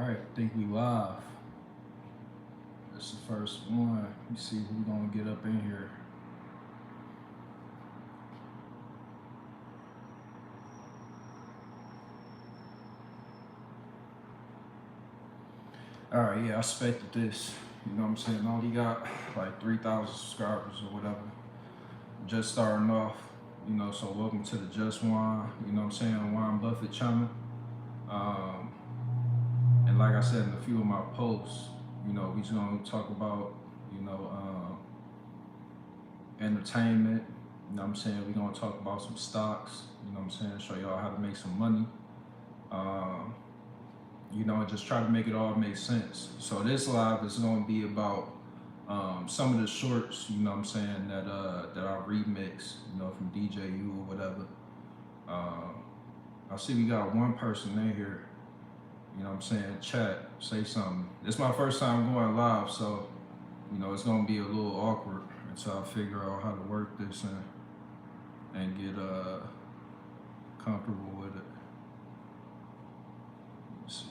Alright, I think we live. This is the first one. Let me see who's gonna get up in here. Alright, yeah, I expected this. You know what I'm saying? I only got like 3,000 subscribers or whatever. Just starting off, you know, so welcome to the Just Wine, you know what I'm saying, Wine Buffett channel. And like I said in a few of my posts, you know, we just gonna talk about, you know, entertainment, you know what I'm saying? We're gonna talk about some stocks, you know what I'm saying? Show y'all how to make some money. You know, and just try to make it all make sense. So this live is gonna be about some of the shorts, you know what I'm saying, that I remix, you know, from DJU or whatever. I see we got one person in here, you know what I'm saying, chat, say something. It's my first time going live, so, you know, it's gonna be a little awkward until I figure out how to work this and get comfortable with it. Let's see.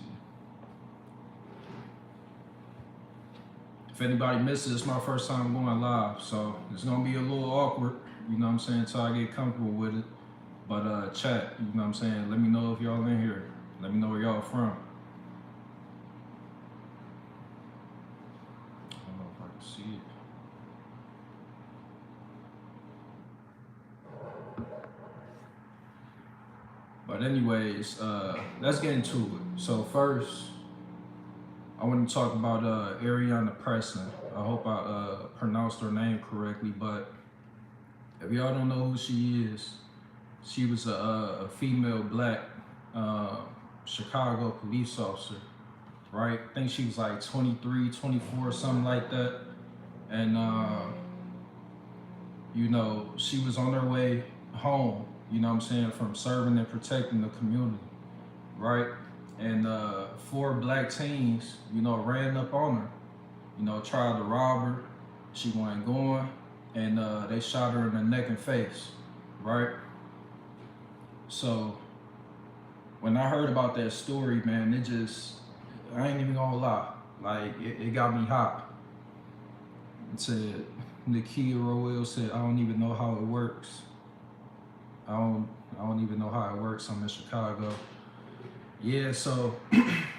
If anybody misses, it's my first time going live, so it's gonna be a little awkward, you know what I'm saying, until I get comfortable with it. But chat, you know what I'm saying, let me know if y'all in here. Let me know where y'all from. I don't know if I can see it. But anyways, let's get into it. So first, I want to talk about Areanah Preston. I hope I pronounced her name correctly, but if y'all don't know who she is, she was a female black Chicago police officer, right? I think she was like 23, 24, something like that. And, you know, she was on her way home, you know what I'm saying, from serving and protecting the community, right? And 4 black teens, you know, ran up on her, you know, tried to rob her. She wasn't going, and they shot her in the neck and face, right? So when I heard about that story, man, it just, I ain't even gonna lie, like it got me hot. It said, Nakia Roel said, I don't even know how it works. I don't even know how it works. I'm in Chicago. Yeah, so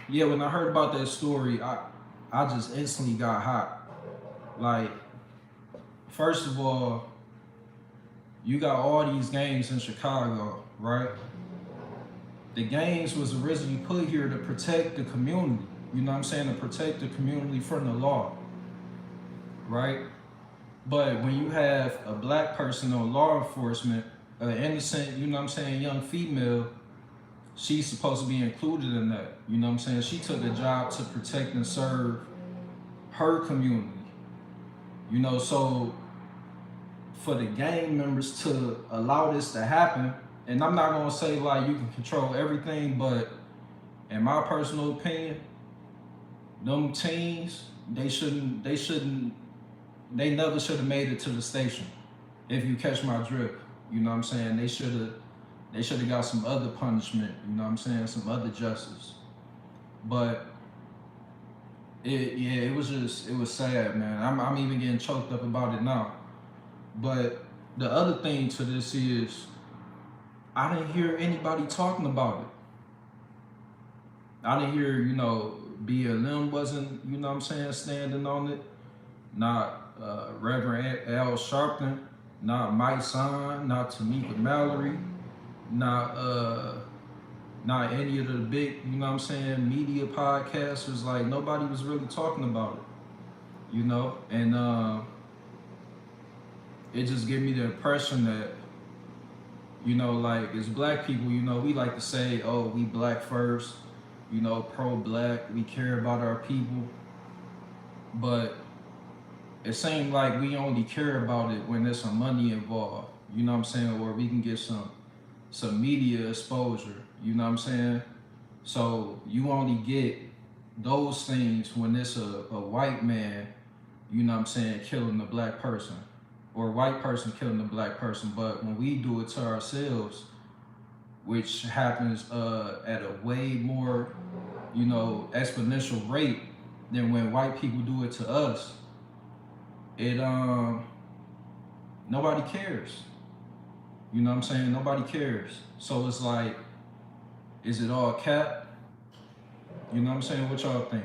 yeah, when I heard about that story, I just instantly got hot. Like, first of all, you got all these gangs in Chicago, right? The gangs was originally put here to protect the community, you know what I'm saying, to protect the community from the law, right? But when you have a black person on law enforcement, an innocent, you know what I'm saying, young female, she's supposed to be included in that, you know what I'm saying? She took the job to protect and serve her community, you know, so for the gang members to allow this to happen, and I'm not gonna say like you can control everything, but in my personal opinion, them teens, they never should have made it to the station, if you catch my drift, you know what I'm saying? They should have got some other punishment, you know what I'm saying, some other justice. But it was sad, man. I'm even getting choked up about it now. But the other thing to this is, I didn't hear anybody talking about it. I didn't hear, you know, BLM wasn't, you know what I'm saying, standing on it. Not Reverend Al Sharpton, not Mike Son, not Tamika Mallory, not any of the big, you know what I'm saying, media podcasters. Like, nobody was really talking about it, you know? And it just gave me the impression that, you know, like, as black people, you know, we like to say, oh, we black first, you know, pro-black, we care about our people. But it seemed like we only care about it when there's some money involved, you know what I'm saying, or we can get some media exposure, you know what I'm saying? So you only get those things when it's a white man, you know what I'm saying, killing a black person, or a white person killing a black person. But when we do it to ourselves, which happens at a way more, exponential rate than when white people do it to us. It Nobody cares. You know what I'm saying? Nobody cares. So it's like, is it all cap? You know what I'm saying? What y'all think?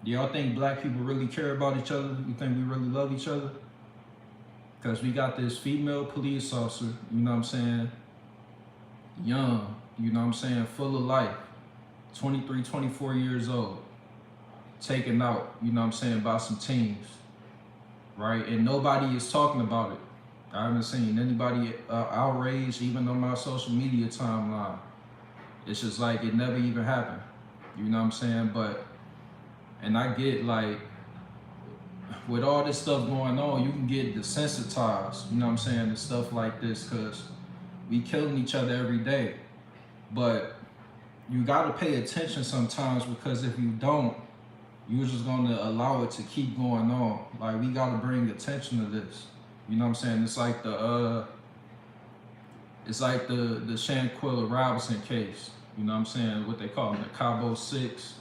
Do y'all think black people really care about each other? You think we really love each other? Because we got this female police officer, you know what I'm saying, young, you know what I'm saying, full of life, 23, 24 years old, taken out, you know what I'm saying, by some teens, right? And nobody is talking about it. I haven't seen anybody outraged, even on my social media timeline. It's just like it never even happened, you know what I'm saying? And I get like, with all this stuff going on, you can get desensitized, you know what I'm saying, to stuff like this, because we killing each other every day. But you gotta pay attention sometimes, because if you don't, you're just gonna allow it to keep going on. Like, we gotta bring attention to this. You know what I'm saying? It's like the Shanquella Robinson case. You know what I'm saying? What they call them, the Cabo Six.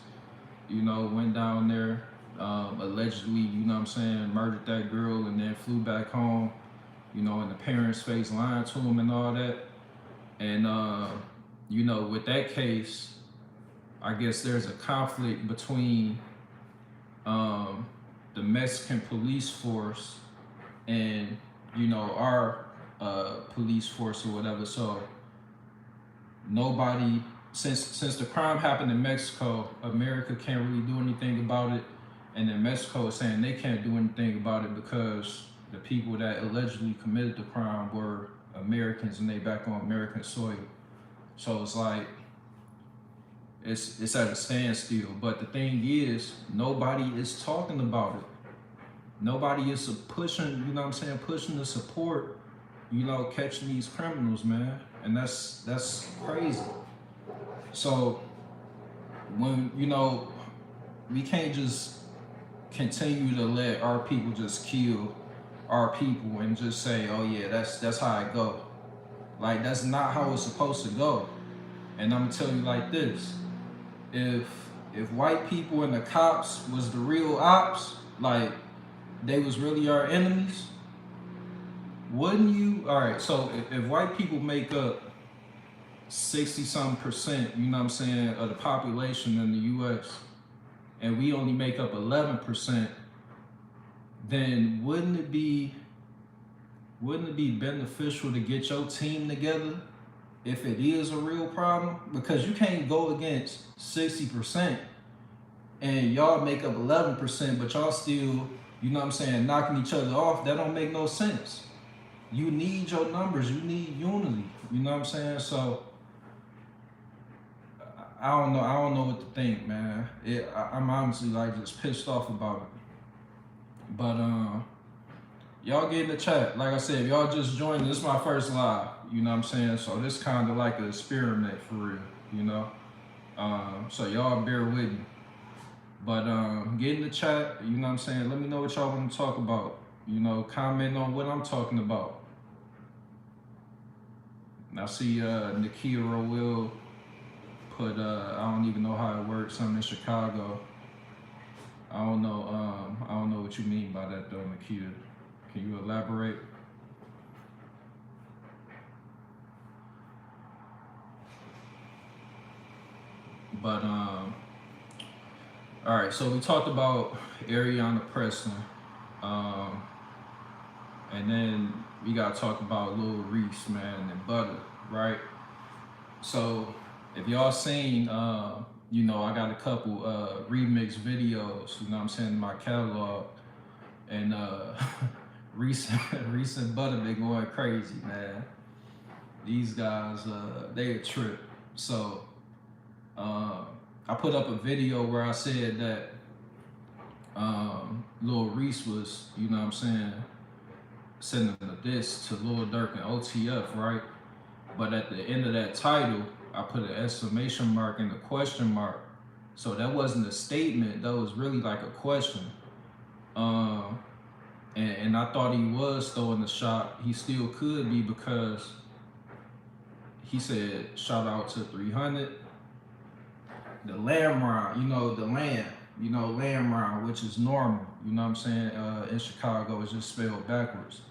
You know, went down there, allegedly, you know what I'm saying, murdered that girl and then flew back home, you know, and the parents faced lying to him and all that. And, you know, with that case, I guess there's a conflict between the Mexican police force and, you know, our police force or whatever. So nobody, since the crime happened in Mexico, America can't really do anything about it. And then Mexico is saying they can't do anything about it because the people that allegedly committed the crime were Americans and they back on American soil. So it's like, it's at a standstill. But the thing is, nobody is talking about it. Nobody is pushing, you know what I'm saying, pushing the support, you know, catching these criminals, man. And that's crazy. So when, you know, we can't just continue to let our people just kill our people and just say, oh yeah, that's how it go. Like, that's not how it's supposed to go. And I'm gonna tell you like this, if white people and the cops was the real ops, like they was really our enemies, wouldn't you? All right, so if white people make up 60-something%, you know what I'm saying, of the population in the US, and we only make up 11%, then wouldn't it be beneficial to get your team together if it is a real problem? Because you can't go against 60% and y'all make up 11%, but y'all still, you know what I'm saying, knocking each other off. That don't make no sense. You need your numbers, you need unity, you know what I'm saying? So I don't know what to think, man. I'm honestly like just pissed off about it. But y'all get in the chat. Like I said, if y'all just joined, this is my first live, you know what I'm saying? So this kind of like an experiment for real, you know? So y'all bear with me. But get in the chat, you know what I'm saying? Let me know what y'all want to talk about. You know, comment on what I'm talking about. And I see Nakia Rowell put, I don't even know how it works, something in Chicago. I don't know what you mean by that though, Nakia. Can you elaborate? But all right, so we talked about Areanah Preston, and then we gotta talk about Lil Reese, man, and Butta, right? So if y'all seen, you know, I got a couple remix videos, you know what I'm saying, in my catalog, and Reese and Butta been going crazy, man. These guys, they a trip. So I put up a video where I said that Lil Reese was, you know what I'm saying, sending a diss to Lil Durk and OTF, right? But at the end of that title, I put an exclamation mark and a question mark. So that wasn't a statement, that was really like a question. And I thought he was throwing the shot. He still could be, because he said, shout out to 300. the land rhyme, the land, land rhyme, which is normal, you know what I'm saying? In Chicago, it's just spelled backwards.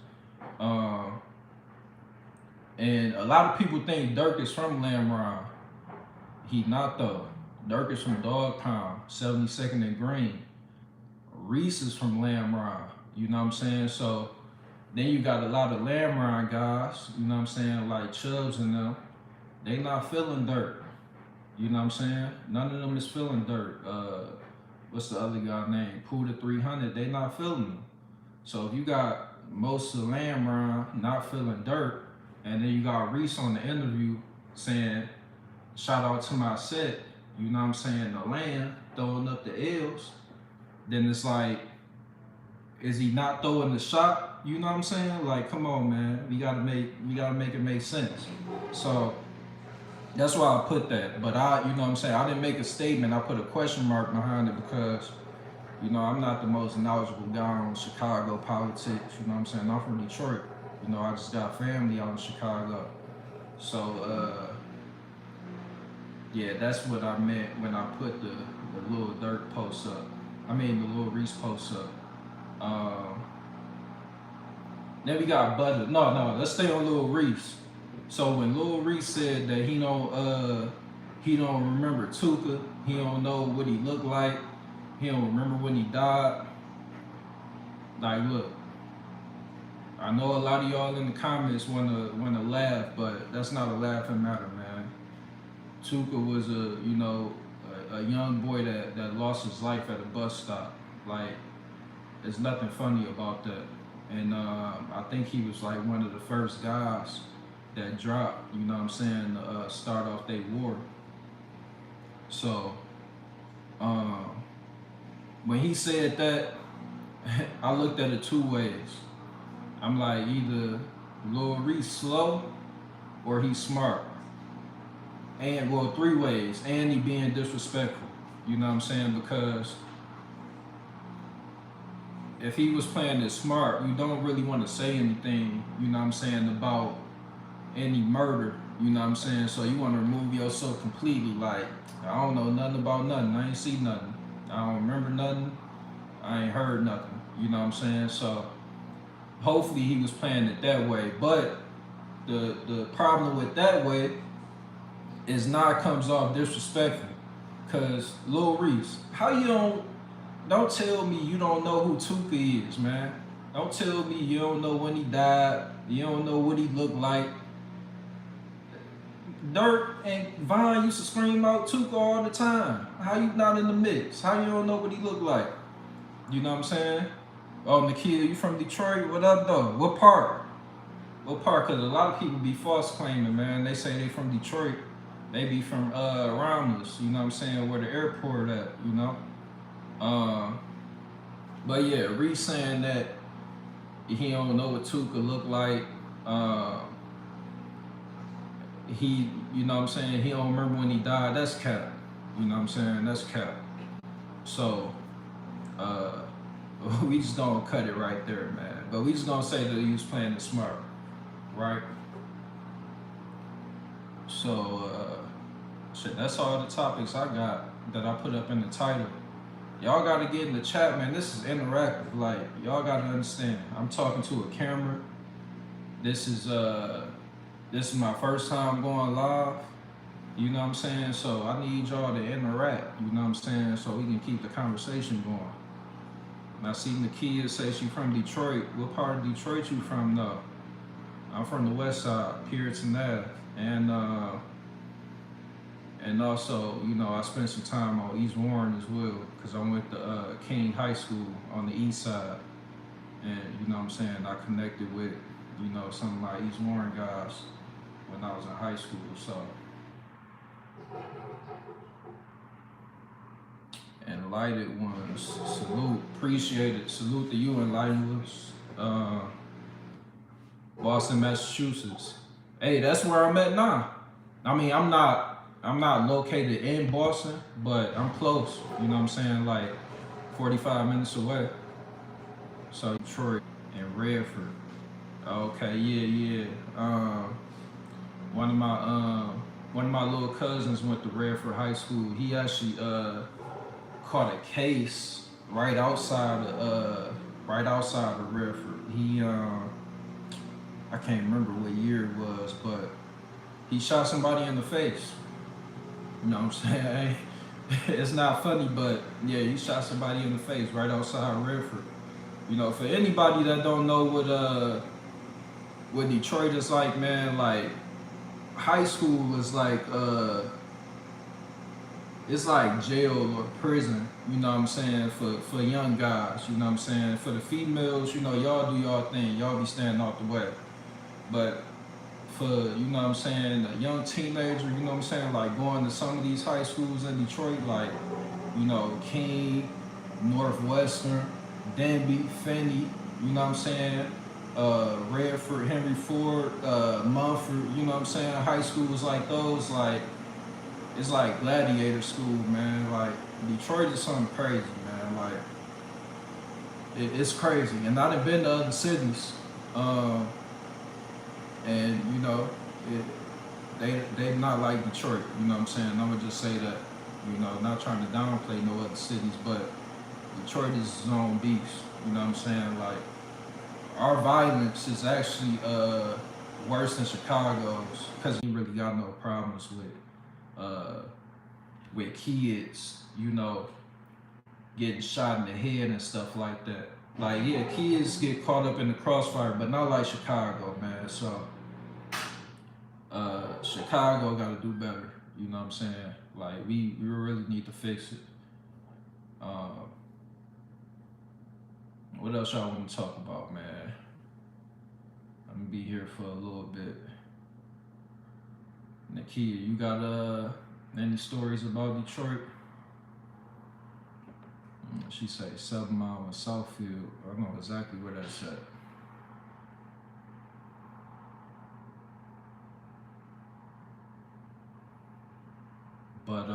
And a lot of people think Dirk is from Lamb Rhyme. He not though. Dirk is from Dog Pound, 72nd and Green. Reese is from Lamb Rhyme, you know what I'm saying? So then you got a lot of Lamb Rhyme guys, you know what I'm saying, like Chubbs and them. They not feeling Dirk, you know what I'm saying? None of them is feeling Dirk. What's the other guy named? Puda 300, they not feeling him. So if you got most of Lamb Rhyme not feeling Dirk, and then you got Reese on the interview saying, shout out to my set, you know what I'm saying, the land, throwing up the L's, then it's like, is he not throwing the shot? You know what I'm saying? Like, come on, man. We gotta make it make sense. So that's why I put that. But you know what I'm saying, I didn't make a statement, I put a question mark behind it because, I'm not the most knowledgeable guy on Chicago politics, you know what I'm saying? I'm from Detroit. I just got family out in Chicago. So, yeah, that's what I meant when I put the little Dirk post up. I mean, the little Reese post up. Then we got Butta. No, let's stay on Lil Reese. So when Lil Reese said that he don't remember Tuka, he don't know what he looked like, he don't remember when he died. Like, look, I know a lot of y'all in the comments wanna laugh, but that's not a laughing matter, man. Tuka was a young boy that lost his life at a bus stop. Like, there's nothing funny about that. And I think he was like one of the first guys that dropped, you know what I'm saying, to start off their war. So when he said that, I looked at it two ways. I'm like, either Lil Reese slow or he's smart. And, well, three ways. And he being disrespectful. You know what I'm saying? Because if he was playing it smart, you don't really want to say anything, you know what I'm saying, about any murder, you know what I'm saying? So you want to remove yourself completely. Like, I don't know nothing about nothing. I ain't see nothing. I don't remember nothing. I ain't heard nothing. You know what I'm saying? So hopefully he was playing it that way. But the problem with that way is now it comes off disrespectful. Cause Lil Reese, how you don't tell me you don't know who Tuka is, man. Don't tell me you don't know when he died. You don't know what he looked like. Dirk and Vine used to scream out Tuka all the time. How you not in the mix? How you don't know what he looked like? You know what I'm saying? Oh, Nikhil, you from Detroit? What up, though? What part? What part? Because a lot of people be false claiming, man. They say they from Detroit. They be from around us, you know what I'm saying, where the airport at, you know? But yeah, Reese saying that he don't know what Tuka look like. He, you know what I'm saying, he don't remember when he died. That's cap. You know what I'm saying? That's cap. So, we just gonna cut it right there, man. But we just gonna say that he was playing it smart, right? So, shit, that's all the topics I got that I put up in the title. Y'all gotta get in the chat, man. This is interactive. Like, y'all gotta understand. I'm talking to a camera. This is my first time going live. You know what I'm saying? So I need y'all to interact. You know what I'm saying? So we can keep the conversation going. And I see Nakia say she from Detroit. What part of Detroit you from, though? I'm from the west side, Puritan Ave. And also, you know, I spent some time on East Warren as well, because I went to King High School on the east side. And, you know what I'm saying, I connected with, you know, some of my East Warren guys when I was in high school, so. Enlightened ones, salute, appreciate it. Salute to you, enlightened ones. Boston, Massachusetts. Hey, that's where I'm at now. I mean, I'm not located in Boston, but I'm close. You know what I'm saying? Like 45 minutes away. So Detroit and Redford. Okay, yeah. One of my one of my little cousins went to Redford High School. He actually caught a case right outside of Redford. He I can't remember what year it was, but he shot somebody in the face. You know what I'm saying? It's not funny, but yeah, he shot somebody in the face right outside Redford. You know, for anybody that don't know what Detroit is like, man, like high school is like it's like jail or prison, you know what I'm saying, for young guys, you know what I'm saying. For the females, you know, y'all do y'all thing, y'all be standing out the way. But for, you know what I'm saying, a young teenager, you know what I'm saying, like going to some of these high schools in Detroit, like, you know, King, Northwestern, Denby, Finney, you know what I'm saying, Redford, Henry Ford, Mumford, you know what I'm saying, high schools like those, like, it's like gladiator school, man. Like, Detroit is something crazy, man. Like, it's crazy. And I done been to other cities, and, you know, they not like Detroit, you know what I'm saying? I'm gonna just say that, you know, not trying to downplay no other cities, but Detroit is its own beast, you know what I'm saying? Like, our violence is actually worse than Chicago's, because we really got no problems with kids, you know, getting shot in the head and stuff like that. Like, yeah, kids get caught up in the crossfire, but not like Chicago, man. So, Chicago got to do better. You know what I'm saying? Like, we really need to fix it. What else y'all want to talk about, man? I'm gonna be here for a little bit. Nakia, you got any stories about Detroit? She say 7 Mile in Southfield. I know exactly where that's at. But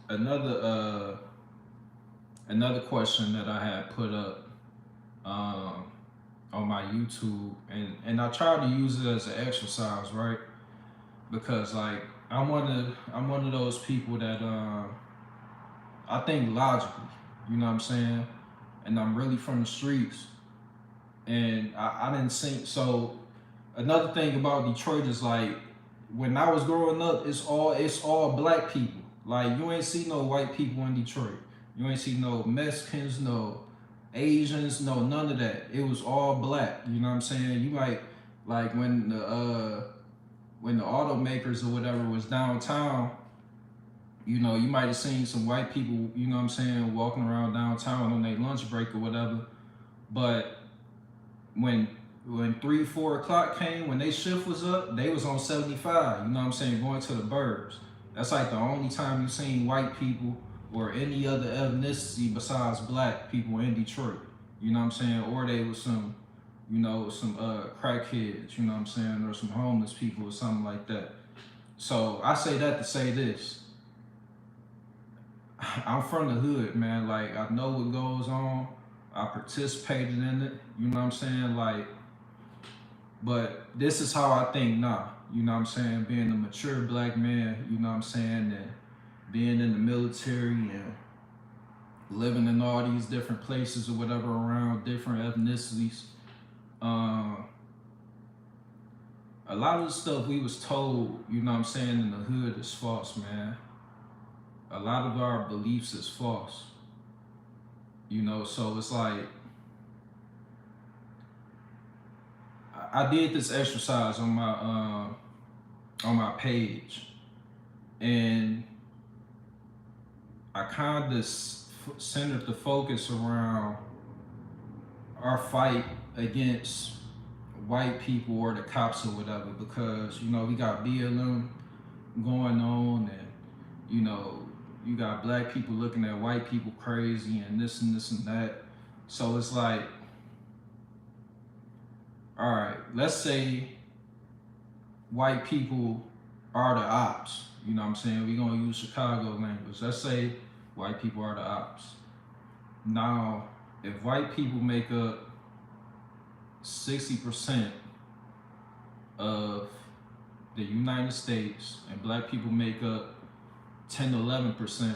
another question that I had put up on my YouTube, and I tried to use it as an exercise, right? Because like I'm one of those people that I think logically, you know what I'm saying? And I'm really from the streets. And I didn't think so. Another thing about Detroit is like when I was growing up, it's all black people. Like you ain't see no white people in Detroit. You ain't see no Mexicans, no Asians, no none of that. It was all black. You know what I'm saying? You might like when the automakers or whatever was downtown, you know, you might have seen some white people, you know what I'm saying, walking around downtown on their lunch break or whatever. But when 3-4 o'clock came, when they shift was up, they was on 75, you know what I'm saying, going to the burbs. That's like the only time you seen white people or any other ethnicity besides black people in Detroit. You know what I'm saying? Or they was some, you know, some crackheads, you know what I'm saying, or some homeless people or something like that. So I say that to say this. I'm from the hood, man. Like, I know what goes on. I participated in it, you know what I'm saying? Like, but this is how I think now, you know what I'm saying? Being a mature black man, you know what I'm saying? And being in the military and living in all these different places or whatever around different ethnicities. A lot of the stuff we was told, you know what I'm saying, in the hood is false, man. A lot of our beliefs is false. You know, so it's like, I did this exercise on my page, and I kind of centered the focus around our fight against white people or the cops or whatever, because, you know, we got BLM going on, and, you know, you got black people looking at white people crazy and this and this and that. So it's like, all right, let's say white people are the ops. You know what I'm saying? We're going to use Chicago language. Let's say white people are the ops. Now, if white people make up 60% of the United States, and black people make up 10 to 11%,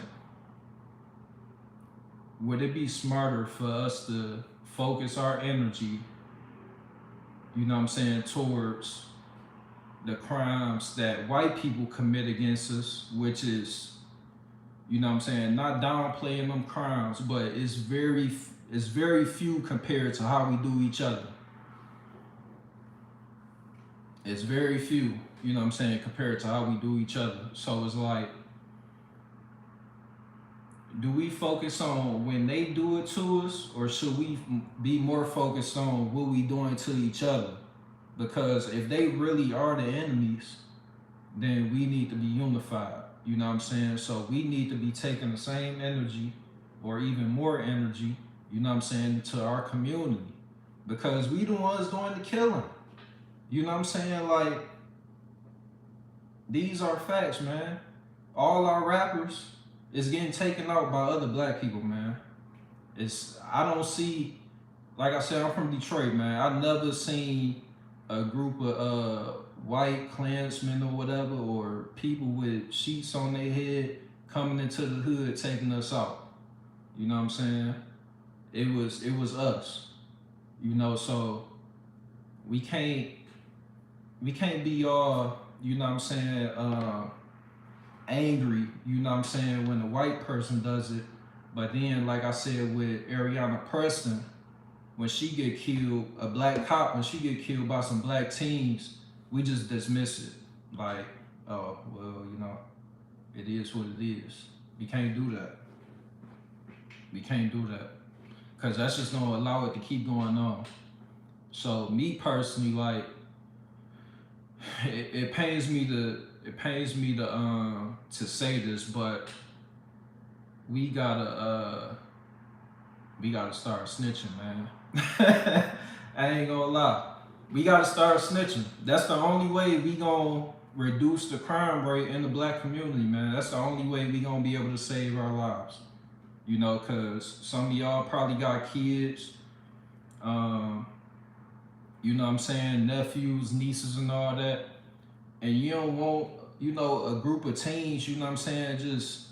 would it be smarter for us to focus our energy, you know what I'm saying, towards the crimes that white people commit against us, which is, you know what I'm saying, not downplaying them crimes, but it's very few compared to how we do each other. It's very few, you know what I'm saying, compared to how we do each other. So it's like, do we focus on when they do it to us, or should we be more focused on what we doing to each other? Because if they really are the enemies, then we need to be unified, you know what I'm saying? So we need to be taking the same energy, or even more energy, you know what I'm saying, to our community, because we the ones doing the killing. You know what I'm saying? Like, these are facts, man. All our rappers is getting taken out by other black people, man. I don't see, like I said, I'm from Detroit, man. I've never seen a group of white Klansmen or whatever, or people with sheets on their head coming into the hood taking us out. You know what I'm saying? It was us. You know, so we can't be all, you know what I'm saying, angry, you know what I'm saying, when the white person does it. But then, like I said, with Areanah Preston, when she get killed, a black cop, when she get killed by some black teens, we just dismiss it. Like, oh, well, you know, it is what it is. We can't do that. We can't do that. Because that's just going to allow it to keep going on. So me personally, like, it pains me to say this, but we gotta start snitching, man. I ain't gonna lie. We gotta start snitching. That's the only way we gonna reduce the crime rate in the black community, man. That's the only way we gonna be able to save our lives. You know, cause some of y'all probably got kids, you know what I'm saying, nephews, nieces and all that. And you don't want, you know, a group of teens, you know what I'm saying, just,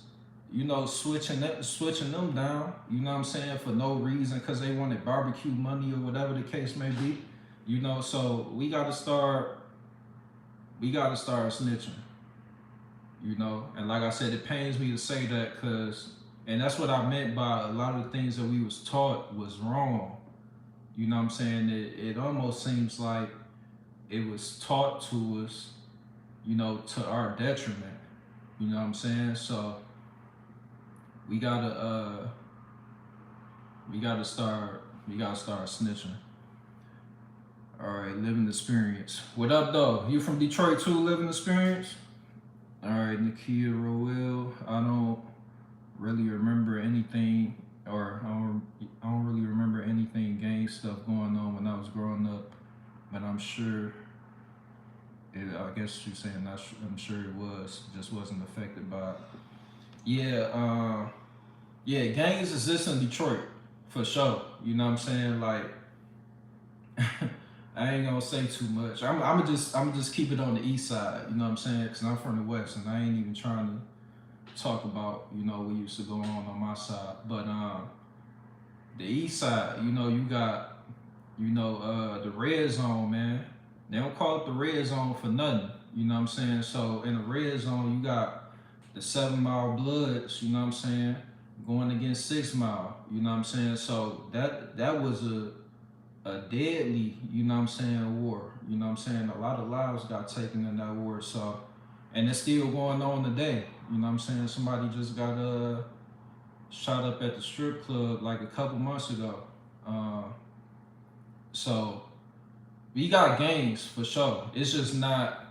you know, switching them down, you know what I'm saying, for no reason, because they wanted barbecue money or whatever the case may be. You know, so we gotta start snitching. You know, and like I said, it pains me to say that, and that's what I meant by a lot of the things that we was taught was wrong. You know what I'm saying? It almost seems like it was taught to us, you know, to our detriment. You know what I'm saying? So we gotta start snitching. All right, living experience. What up, though? You from Detroit too, living experience? All right, Nakia Roel. I don't really remember anything, or I don't really remember anything gang stuff going on when I was growing up, but I'm sure. I guess you're saying I'm sure it was, just wasn't affected by it. Yeah, gangs exist in Detroit for sure. You know what I'm saying? Like, I ain't gonna say too much. I'm just keep it on the east side. You know what I'm saying? Because I'm from the west, and I ain't even trying to talk about, you know, what used to go on my side. But the east side, you know, you got, you know, the red zone, man. They don't call it the red zone for nothing. You know what I'm saying? So in the red zone, you got the 7 Mile Bloods, you know what I'm saying, going against 6 Mile, you know what I'm saying? So that was a deadly, you know what I'm saying, war. You know what I'm saying? A lot of lives got taken in that war. So, and it's still going on today. You know what I'm saying? Somebody just got shot up at the strip club like a couple months ago. So we got gangs for sure. It's just not,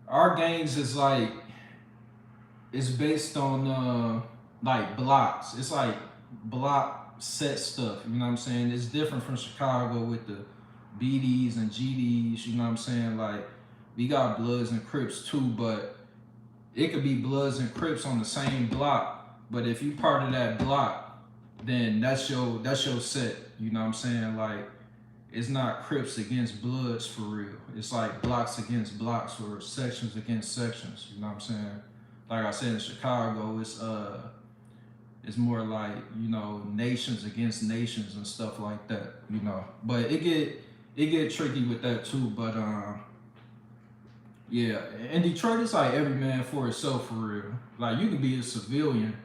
our gangs is like, it's based on like blocks. It's like block set stuff, you know what I'm saying? It's different from Chicago with the BDs and GDs, you know what I'm saying? Like, we got Bloods and Crips too, but it could be Bloods and Crips on the same block, but if you part of that block, then that's your set, you know what I'm saying? Like, it's not Crips against Bloods for real. It's like blocks against blocks or sections against sections. You know what I'm saying? Like I said in Chicago, it's more like, you know, nations against nations and stuff like that. You know, but it get tricky with that too. But yeah, in Detroit, it's like every man for himself for real. Like you can be a civilian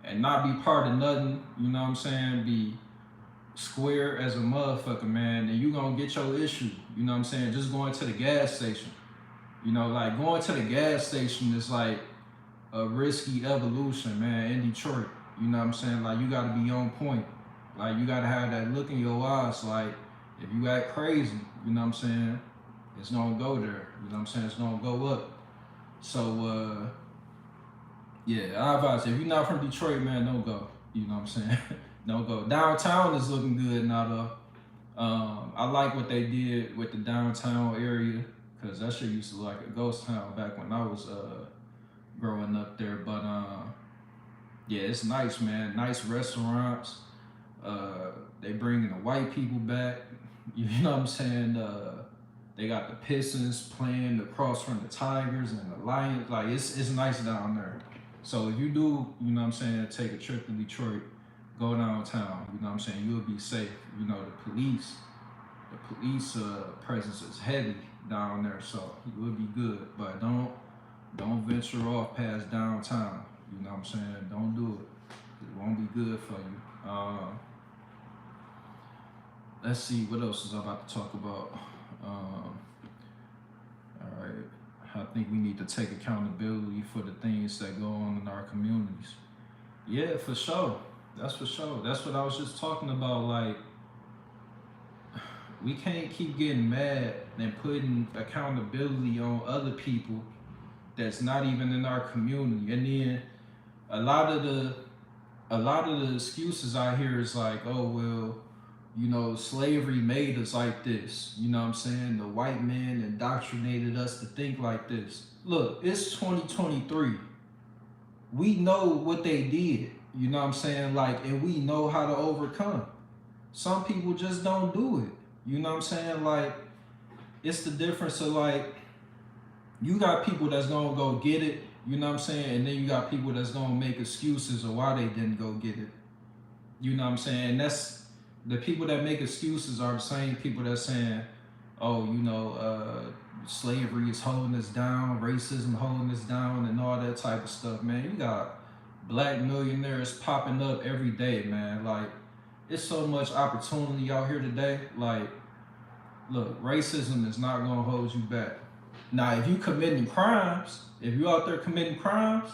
and not be part of nothing. You know what I'm saying? Be square as a motherfucker, man, and you gonna get your issue. You know what I'm saying? Just going to the gas station. You know, like going to the gas station is like a risky evolution, man, in Detroit. You know what I'm saying? Like you gotta be on point. Like you gotta have that look in your eyes. Like if you act crazy, you know what I'm saying? It's gonna go there. You know what I'm saying? It's gonna go up. So yeah, I advise if you're not from Detroit, man, don't go. You know what I'm saying? Don't go. Downtown is looking good now though. I like what they did with the downtown area because that shit used to look like a ghost town back when I was growing up there. But yeah, it's nice, man. Nice restaurants. They bringing the white people back. You know what I'm saying? They got the Pistons playing across from the Tigers and the Lions. Like it's nice down there. So if you do, you know what I'm saying, take a trip to Detroit, go downtown, you know what I'm saying, you'll be safe. You know, the police presence is heavy down there, so you will be good. But don't venture off past downtown. You know what I'm saying? Don't do it. It won't be good for you. Let's see, what else is I about to talk about? All right. I think we need to take accountability for the things that go on in our communities. Yeah, for sure. That's for sure. That's what I was just talking about. Like, we can't keep getting mad and putting accountability on other people that's not even in our community. And then a lot of the excuses I hear is like, oh well, you know, slavery made us like this. You know what I'm saying? The white man indoctrinated us to think like this. Look, it's 2023. We know what they did. You know what I'm saying? Like, and we know how to overcome. Some people just don't do it. You know what I'm saying? Like, it's the difference of like, you got people that's gonna go get it, you know what I'm saying? And then you got people that's gonna make excuses of why they didn't go get it. You know what I'm saying? And that's the people that make excuses are the same people that's saying, oh, you know, slavery is holding us down, racism holding us down, and all that type of stuff, man. You got black millionaires popping up every day, man. Like, it's so much opportunity out here today. Like, look, racism is not gonna hold you back. Now, if you committing crimes, if you out there committing crimes,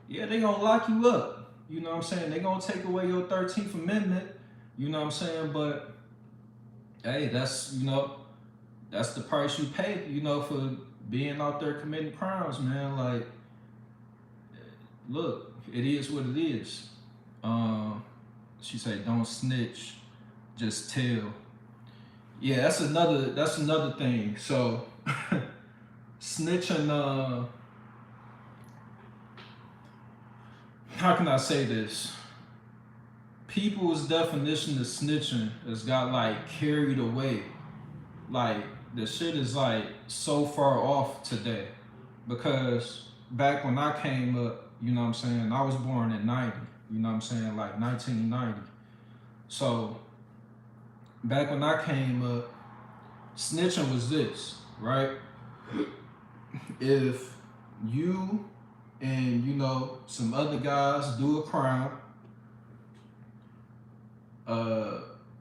yeah, they gonna lock you up. You know what I'm saying? They gonna take away your 13th Amendment. You know what I'm saying? But hey, that's, you know, that's the price you pay, you know, for being out there committing crimes, man. Like, look, it is what it is. She said, don't snitch, just tell. Yeah, that's another thing. So snitching, how can I say this? People's definition of snitching has got like carried away. Like the shit is like so far off today. Because back when I came up, you know what I'm saying, I was born in 90, you know what I'm saying, like 1990. So back when I came up, snitching was this, right? If you and, you know, some other guys do a crime,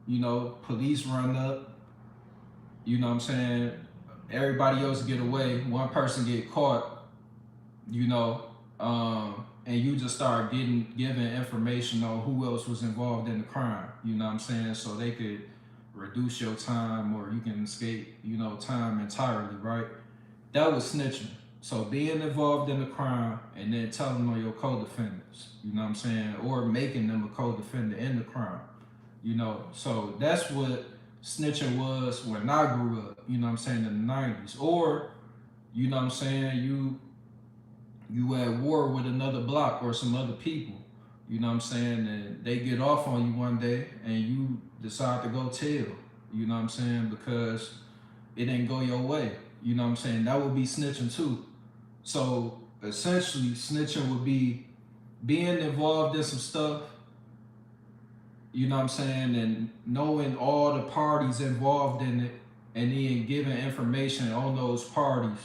you know, police run up, you know what I'm saying, everybody else get away, one person get caught, you know, and you just start giving information on who else was involved in the crime, you know what I'm saying, so they could reduce your time or you can escape, you know, time entirely, right? That was snitching. So being involved in the crime and then telling on your co-defendants, you know what I'm saying, or making them a co-defendant in the crime, you know. So that's what snitching was when I grew up, you know what I'm saying, in the 90s. Or, you know what I'm saying, you at war with another block or some other people, you know what I'm saying, and they get off on you one day and you decide to go tell, You know what I'm saying? Because it didn't go your way. You know what I'm saying? That would be snitching too. So essentially, snitching would be being involved in some stuff, you know what I'm saying, and knowing all the parties involved in it, and then giving information on those parties,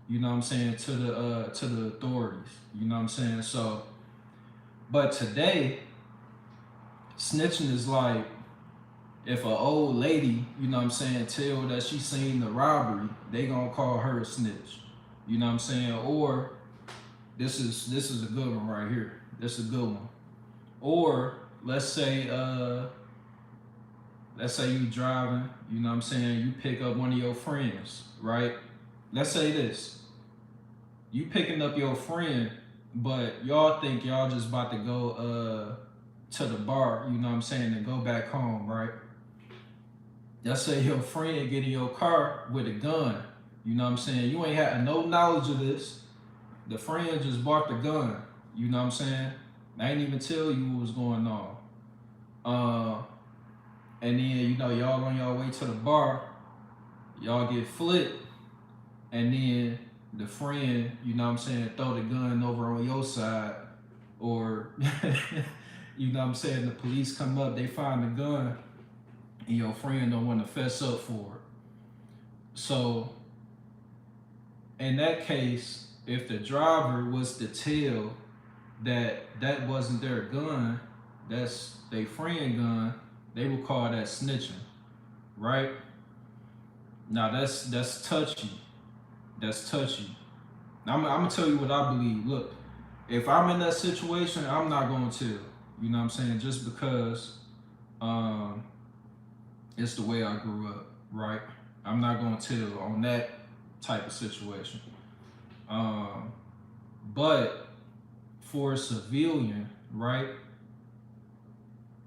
you know what I'm saying, to the authorities. You know what I'm saying? So, but today, snitching is like if an old lady, you know what I'm saying, tell that she seen the robbery, they gonna call her a snitch. You know what I'm saying? Or this is a good one right here. This is a good one. Or let's say you driving, you know what I'm saying, you pick up one of your friends, right? Let's say this. You picking up your friend, but y'all think y'all just about to go to the bar, you know what I'm saying, and go back home, right? Let's say your friend get in your car with a gun, you know what I'm saying? You ain't had no knowledge of this. The friend just bought the gun, you know what I'm saying? I ain't even tell you what was going on. And then, you know, y'all on your way to the bar, y'all get flipped, and then the friend, you know what I'm saying, throw the gun over on your side, or, you know what I'm saying, the police come up, they find the gun, and your friend don't want to fess up for it. So, in that case, if the driver was to tell that that wasn't their gun, that's their friend gun, they would call that snitching, right? Now that's touchy. That's touchy. I'm gonna tell you what I believe. Look, if I'm in that situation, I'm not gonna tell. You know what I'm saying? Just because it's the way I grew up, right? I'm not gonna tell on that type of situation. But for a civilian, right?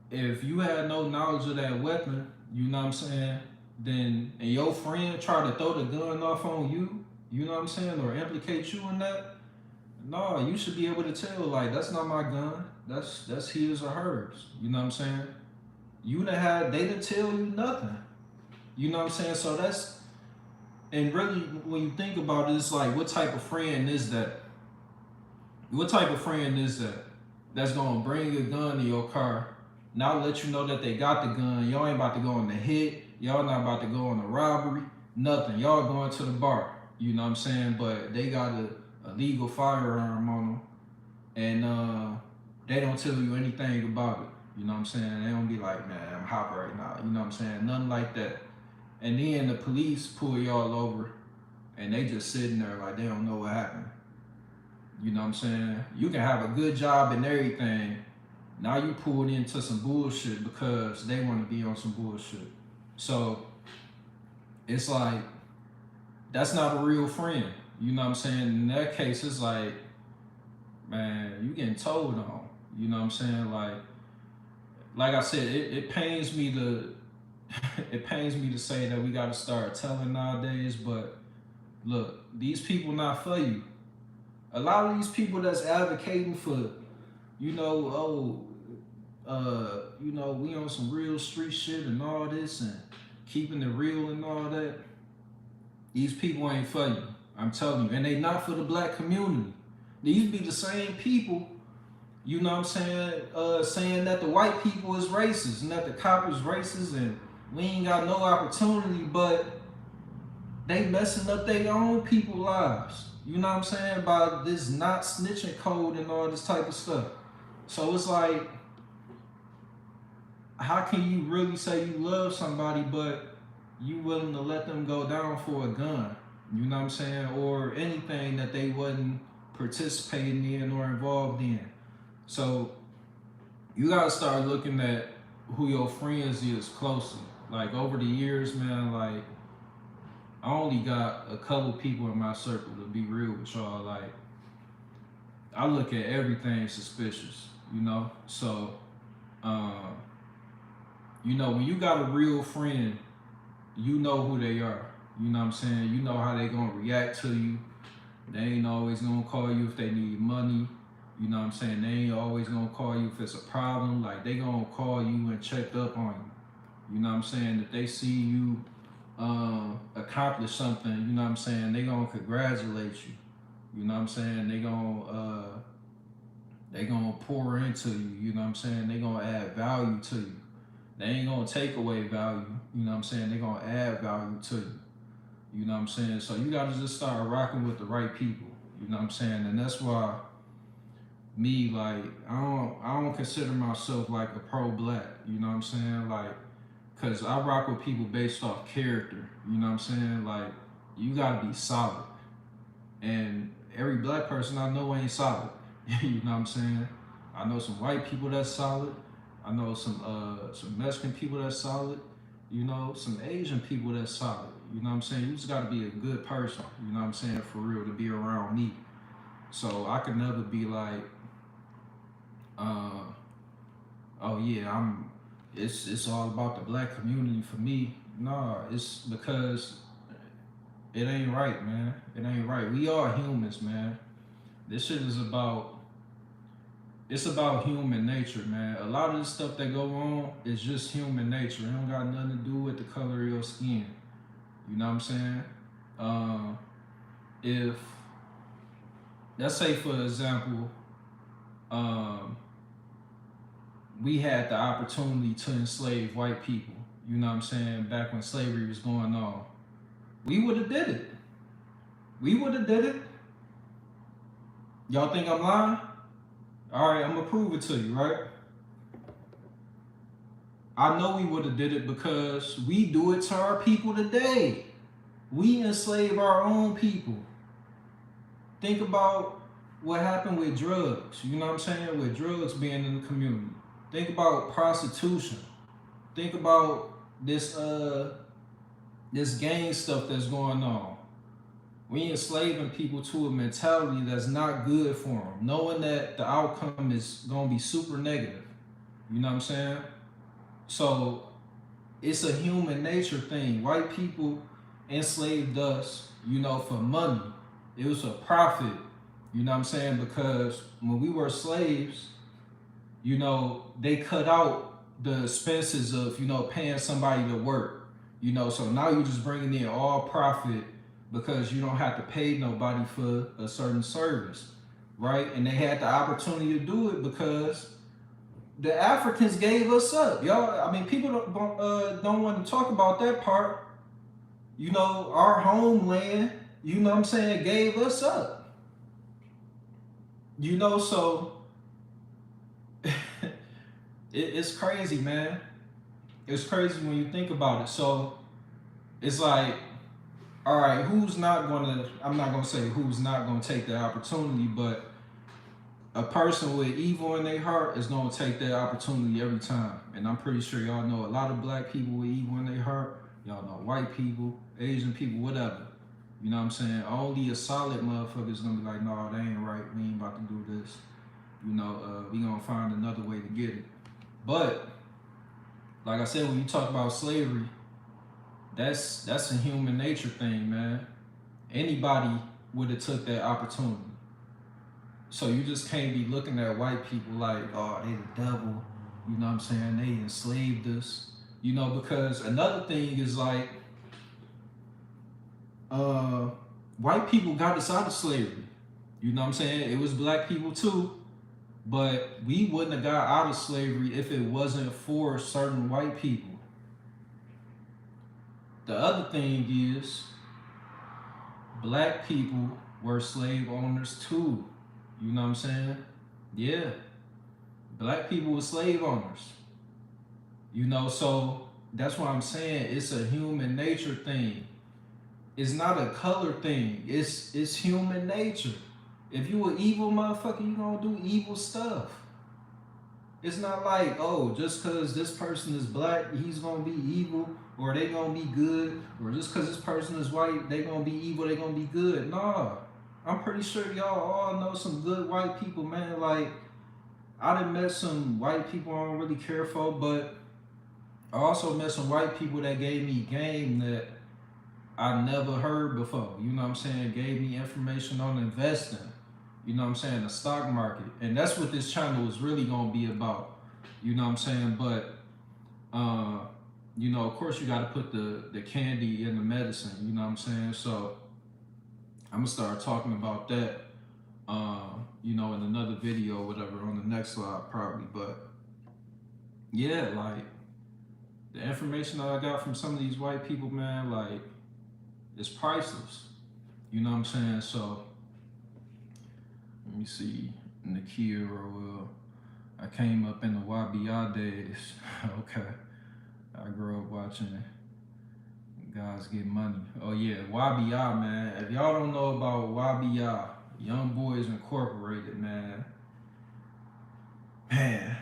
If you had no knowledge of that weapon, you know what I'm saying, then and your friend try to throw the gun off on you, you know what I'm saying, or implicate you in that, no, you should be able to tell, like, that's not my gun. That's his or hers. You know what I'm saying? They didn't tell you nothing. You know what I'm saying? So that's, and really when you think about it, it's like, what type of friend is that? What type of friend is that? That's gonna bring a gun to your car, now let you know that they got the gun. Y'all ain't about to go on the hit. Y'all not about to go on a robbery. Nothing. Y'all going to the bar. You know what I'm saying? But they got a legal firearm on them, and they don't tell you anything about it. You know what I'm saying? They don't be like, man, I'm hot right now. You know what I'm saying? Nothing like that. And then the police pull y'all over, and they just sitting there like they don't know what happened. You know what I'm saying? You can have a good job and everything. Now you pulled into some bullshit because they want to be on some bullshit. So it's like, that's not a real friend. You know what I'm saying? In that case, it's like, man, you getting told on. You know what I'm saying? Like I said, it pains me to it pains me to say that we got to start telling nowadays, but look, these people not for you. A lot of these people that's advocating for, you know, you know, we on some real street shit and all this and keeping it real and all that. These people ain't for you. I'm telling you. And they not for the black community. These be the same people, you know what I'm saying, saying that the white people is racist and that the cop is racist and we ain't got no opportunity, but they messing up their own people's lives. You know what I'm saying? By this not snitching code and all this type of stuff. So it's like, how can you really say you love somebody, but you willing to let them go down for a gun? You know what I'm saying? Or anything that they wasn't participating in or involved in. So you gotta start looking at who your friends is closely. Like over the years, man, like I only got a couple people in my circle, to be real with y'all. Like I look at everything suspicious, you know? So, you know, when you got a real friend, you know who they are. You know what I'm saying? You know how they gonna react to you. They ain't always gonna call you if they need money. You know what I'm saying? They ain't always gonna call you if it's a problem. Like they gonna call you and check up on you. You know what I'm saying? If they see you accomplish something, you know what I'm saying, they gonna congratulate you. You know what I'm saying? They gonna pour into you, you know what I'm saying? They gonna add value to you. They ain't gonna take away value, you know what I'm saying? They gonna add value to you. You know what I'm saying? So you gotta just start rocking with the right people. You know what I'm saying? And that's why me, like, I don't consider myself like a pro black, you know what I'm saying? Like, cause I rock with people based off character, you know what I'm saying? Like, you gotta be solid. And every black person I know ain't solid. You know what I'm saying? I know some white people that's solid. I know some Mexican people that's solid. You know, some Asian people that's solid. You know what I'm saying? You just gotta be a good person, you know what I'm saying, for real, to be around me. So I could never be like, uh, oh yeah, it's all about the black community for me. Nah, it's because it ain't right, man. It ain't right. We are humans, man. This shit is about, it's about human nature, man. A lot of the stuff that go on is just human nature. It don't got nothing to do with the color of your skin. You know what I'm saying? Um, if let's say for example, um, we had the opportunity to enslave white people. You know what I'm saying? Back when slavery was going on, we would have did it. We would have did it. Y'all think I'm lying? All right, I'm gonna prove it to you, right? I know we would have did it because we do it to our people today. We enslave our own people. Think about what happened with drugs. You know what I'm saying? With drugs being in the community. Think about prostitution. Think about this gang stuff that's going on. We enslaving people to a mentality that's not good for them, knowing that the outcome is gonna be super negative. You know what I'm saying? So it's a human nature thing. White people enslaved us, you know, for money. It was a profit, you know what I'm saying? Because when we were slaves, you know, they cut out the expenses of, you know, paying somebody to work, you know, so now you're just bringing in all profit because you don't have to pay nobody for a certain service, right? And they had the opportunity to do it because the Africans gave us up, y'all. I mean, people don't want to talk about that part. You know, our homeland, you know what I'm saying, gave us up. You know, so it's crazy, man. It's crazy when you think about it. So it's like, all right, who's not gonna, I'm not gonna say who's not gonna take the opportunity, but a person with evil in their heart is gonna take that opportunity every time. And I'm pretty sure y'all know a lot of black people with evil in their heart. Y'all know white people, Asian people, whatever. You know what I'm saying? Only a solid motherfucker is gonna be like, no, that ain't right. We ain't about to do this. You know, we gonna find another way to get it. But like I said, when you talk about slavery, that's a human nature thing, man. Anybody would have took that opportunity. So you just can't be looking at white people like, oh, they the devil. You know what I'm saying? They enslaved us. You know, because another thing is like, white people got us out of slavery. You know what I'm saying? It was black people too, but we wouldn't have got out of slavery if it wasn't for certain white people. The other thing is, black people were slave owners too. You know what I'm saying? Yeah. Black people were slave owners. You know, so that's why I'm saying it's a human nature thing. It's not a color thing. It's human nature. If you an evil motherfucker, you gonna do evil stuff. It's not like, oh, just cause this person is black, he's gonna be evil, or they gonna be good, or just cause this person is white, they gonna be evil, they gonna be good. Nah. I'm pretty sure y'all all know some good white people, man. Like, I done met some white people I don't really care for, but I also met some white people that gave me game that I never heard before. You know what I'm saying? Gave me information on investing. You know what I'm saying? The stock market. And that's what this channel is really gonna be about. You know what I'm saying? But you know, of course you got to put the candy in the medicine, you know what I'm saying? So I'm gonna start talking about that, you know, in another video or whatever on the next slide probably. But yeah, like the information that I got from some of these white people, man, like it's priceless. You know what I'm saying? So let me see, Nakia Roel. I came up in the YBI days. Okay. I grew up watching guys get money. Oh yeah, YBI, man. If y'all don't know about YBI, Young Boys Incorporated, man. Man,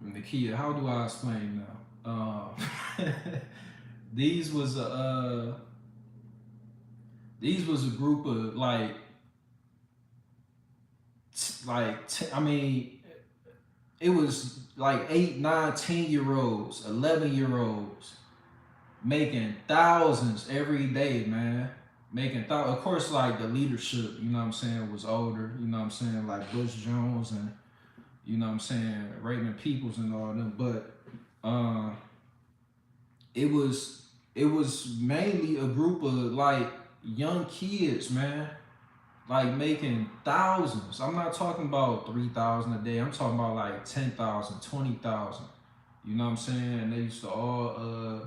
Nakia, how do I explain now? These was a group of I mean, it was like 8, 9, 10-year olds, 11-year olds making thousands every day, man. Making thousands. Of course, like the leadership, you know what I'm saying, was older. You know what I'm saying, like Bush Jones and you know what I'm saying, Raymond Peoples and all them. But it was mainly a group of like young kids, man, like making thousands. I'm not talking about 3,000 a day. I'm talking about like 10,000, 20,000. You know what I'm saying? And they used to all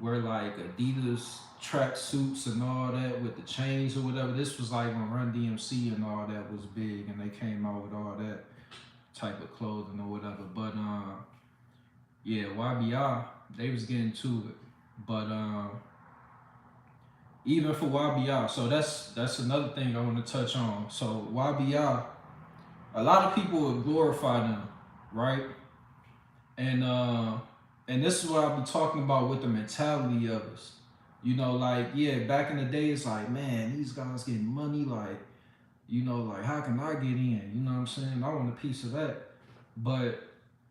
wear like Adidas track suits and all that with the chains or whatever. This was like when Run DMC and all that was big, and they came out with all that type of clothing or whatever. But yeah, YBI, they was getting to it. But even for YBI, so that's another thing I want to touch on. So YBI, a lot of people would glorify them, right? And this is what I'll be talking about with the mentality of us. You know, like, yeah, back in the day, it's like, man, these guys getting money, like, you know, like, how can I get in? You know what I'm saying? I want a piece of that. But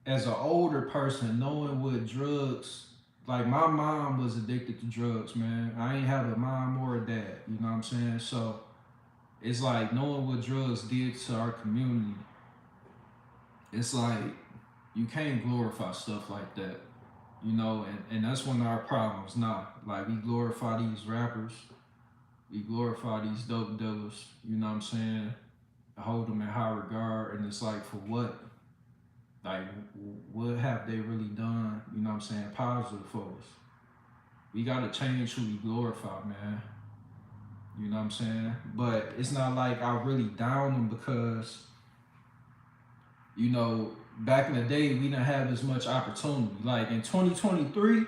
as an older person, knowing what drugs, like my mom was addicted to drugs, man. I ain't have a mom or a dad, you know what I'm saying? So it's like knowing what drugs did to our community. It's like you can't glorify stuff like that, you know, and that's one of our problems now. Like we glorify these rappers, we glorify these dope dealers, you know what I'm saying? I hold them in high regard, and it's like for what? Like, what have they really done, you know what I'm saying, positive for us? We gotta change who we glorify, man. You know what I'm saying? But it's not like I really down them because, you know, back in the day, we didn't have as much opportunity. Like in 2023,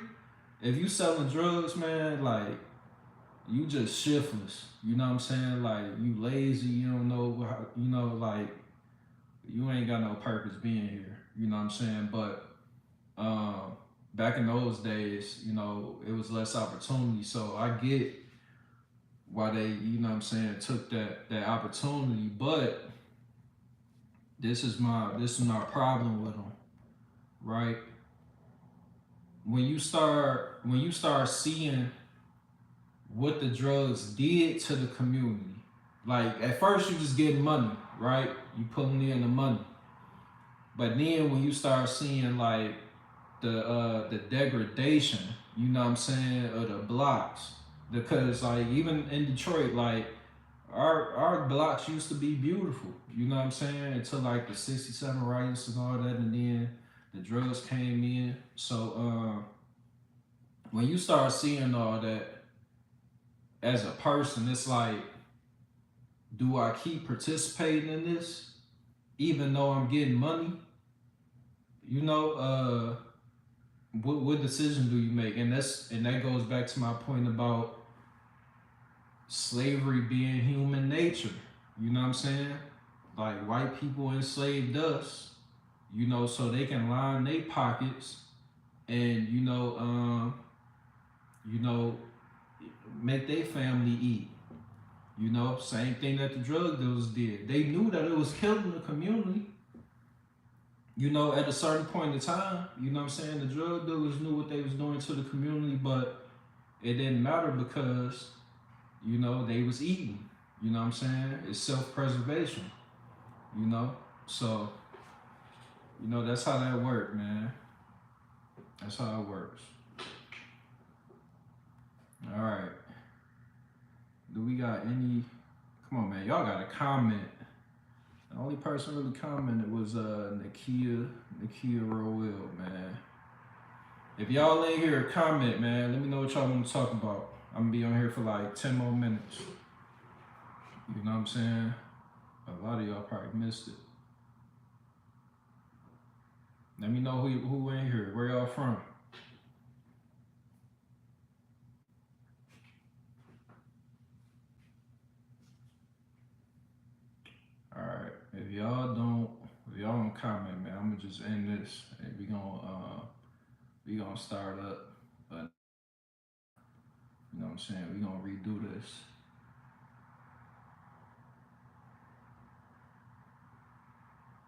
if you selling drugs, man, like, you just shiftless. You know what I'm saying? Like, you lazy, you don't know how, you know, like, you ain't got no purpose being here. You know what I'm saying? But back in those days, you know, it was less opportunity. So I get why they, you know what I'm saying, took that opportunity. But this is my problem with them, right? When you start seeing what the drugs did to the community, like at first you just getting money, right? You pulling in the money. But then when you start seeing like the degradation, you know what I'm saying, of the blocks, because like even in Detroit, like our blocks used to be beautiful, you know what I'm saying, until like the 67 riots and all that, and then the drugs came in. So when you start seeing all that as a person, it's like, do I keep participating in this even though I'm getting money? You know, what decision do you make? And that goes back to my point about slavery being human nature. You know what I'm saying? Like white people enslaved us, you know, so they can line their pockets and you know, make their family eat. You know, same thing that the drug dealers did. They knew that it was killing the community. You know, at a certain point in time, you know what I'm saying, the drug dealers knew what they was doing to the community, but it didn't matter because, you know, they was eating. You know what I'm saying? It's self-preservation, you know? So, you know, that's how that worked, man. That's how it works. All right. Do we got any? Come on, man. Y'all got a comment. The only person really commented was Nakia Rowell, man. If y'all ain't here, comment, man. Let me know what y'all want to talk about. I'm gonna be on here for like 10 more minutes. You know what I'm saying? A lot of y'all probably missed it. Let me know who in here. Where y'all from? All right. If y'all don't comment, man, I'm gonna just end this, and we gonna start up. But you know what I'm saying? We gonna redo this.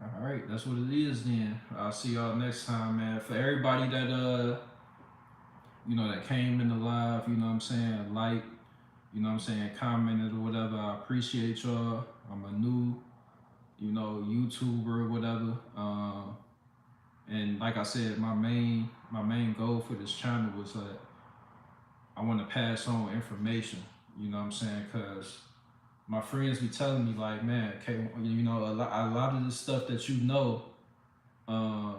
All right, that's what it is then. I'll see y'all next time, man. For everybody that that came in the live, you know what I'm saying, like, you know what I'm saying, commented or whatever. I appreciate y'all. I'm a new, YouTuber or whatever. And like I said, my main goal for this channel was that I want to pass on information. You know what I'm saying? Cause my friends be telling me like, man, okay, a lot of the stuff that uh,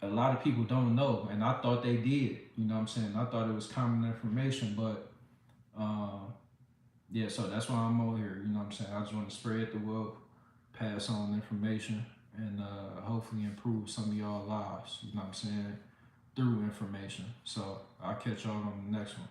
a lot of people don't know, and I thought they did. You know what I'm saying? I thought it was common information, but uh, yeah. So that's why I'm over here. You know what I'm saying? I just want to spread the wealth, pass on information, and hopefully improve some of y'all lives. You know what I'm saying? Through information. So I'll catch y'all on the next one.